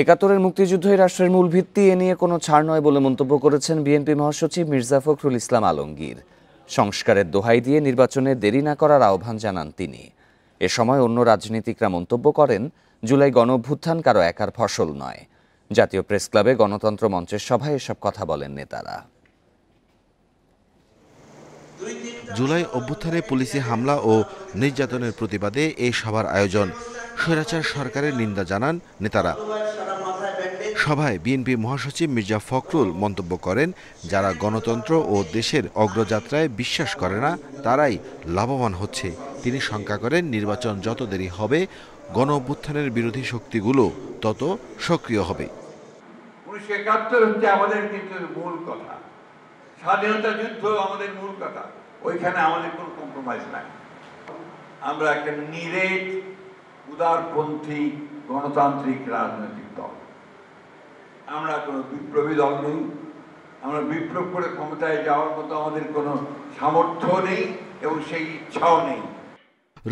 একাত্তরের মুক্তিযুদ্ধই রাষ্ট্রের মূল ভিত্তি, এ নিয়ে কোনো ছাড় নয় বলে মন্তব্য করেছেন বিএনপি মহাসচিব মির্জা ফখরুল ইসলাম আলমগীর। সংস্কারের দোহাই দিয়ে নির্বাচনে দেরি না করার আহ্বান জানান তিনি। এ সময় অন্য রাজনীতিকরা মন্তব্য করেন, জুলাই গণঅভ্যুত্থান কারো একার ফসল নয়। জাতীয় প্রেসক্লাবে গণতন্ত্র মঞ্চের সভায় এসব কথা বলেন নেতারা। জুলাই অভ্যুত্থানে পুলিশি হামলা ও নির্যাতনের প্রতিবাদে এই সভার আয়োজন। স্বৈরাচার সরকারের নিন্দা জানান নেতারা। সভায় বিএনপি মহাসচিব মির্জা ফখরুল মন্তব্য করেন, যারা গণতন্ত্র ও দেশের অগ্রযাত্রায় বিশ্বাস করে না তারাই লাভবান হচ্ছে। তিনি শঙ্কা করেন, নির্বাচন যত দেরি হবে গণঅভ্যুত্থানের বিরোধী শক্তিগুলো তত সক্রিয় হবে। 1971 হচ্ছে আমাদের কিন্তু মূল কথা, স্বাধীনতা যুদ্ধ আমাদের মূল কথা, ওইখানে আমাদের কোনো কম্প্রোমাইজ নাই। আমরা একটা নিরেট উদারপন্থী গণতান্ত্রিক রাজনৈতিক দল, আমরা কোনো বিপ্লবী দল নই। আমরা বিপ্লব করে ক্ষমতায় যাওয়ার মতো আমাদের কোনো সামর্থ্য নেই এবং সেই ইচ্ছাও নেই।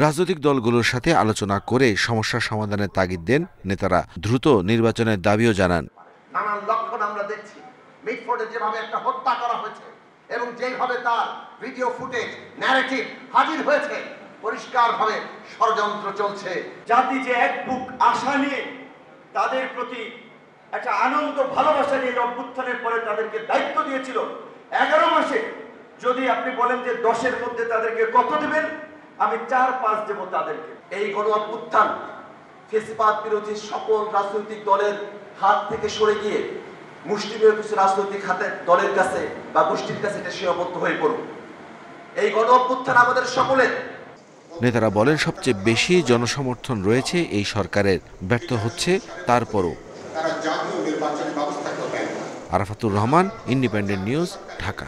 রাজনৈতিক দলগুলোর সাথে আলোচনা করে সমস্যা সমাধানের তাগিদ দেন নেতারা। দ্রুত নির্বাচনের দাবিও জানান। নানান লক্ষণ আমরা দেখছি, মিটফোর্ডে যেভাবে একটা হত্যা করা হয়েছে এবং যেভাবে তার ভিডিও ফুটেজ ন্যারেটিভ হাজির হয়েছে, পরিষ্কারভাবে ষড়যন্ত্র চলছে। জাতি যে এক বুক আশা নিয়ে তাদের প্রতি একটা আনন্দ ভালোবাসা নিয়ে অভ্যুত্থানের পরে তাদেরকে দায়িত্ব দিয়েছিল 11 মাসে, যদি আপনি বলেন যে 10-এর মধ্যে তাদেরকে কত দেবেন, আমি 4-5 দেব তাদেরকে। এই গণ অভ্যুত্থান ফ্যাসিবাদ বিরোধী সকল রাজনৈতিক দলের হাত থেকে সরে গিয়ে মুষ্টিমেয় কিছু রাজনৈতিক দলের কাছে বা গোষ্ঠীর কাছে এটা সীমাবদ্ধ হয়ে পড়ুক। এই গণ অভ্যুত্থান আমাদের সকলের। নেতারা বলেন, সবচেয়ে বেশি জনসমর্থন রয়েছে এই সরকারের, ব্যর্থ হচ্ছে তারপরও। Arafatur Rahman, independent news, Dhaka.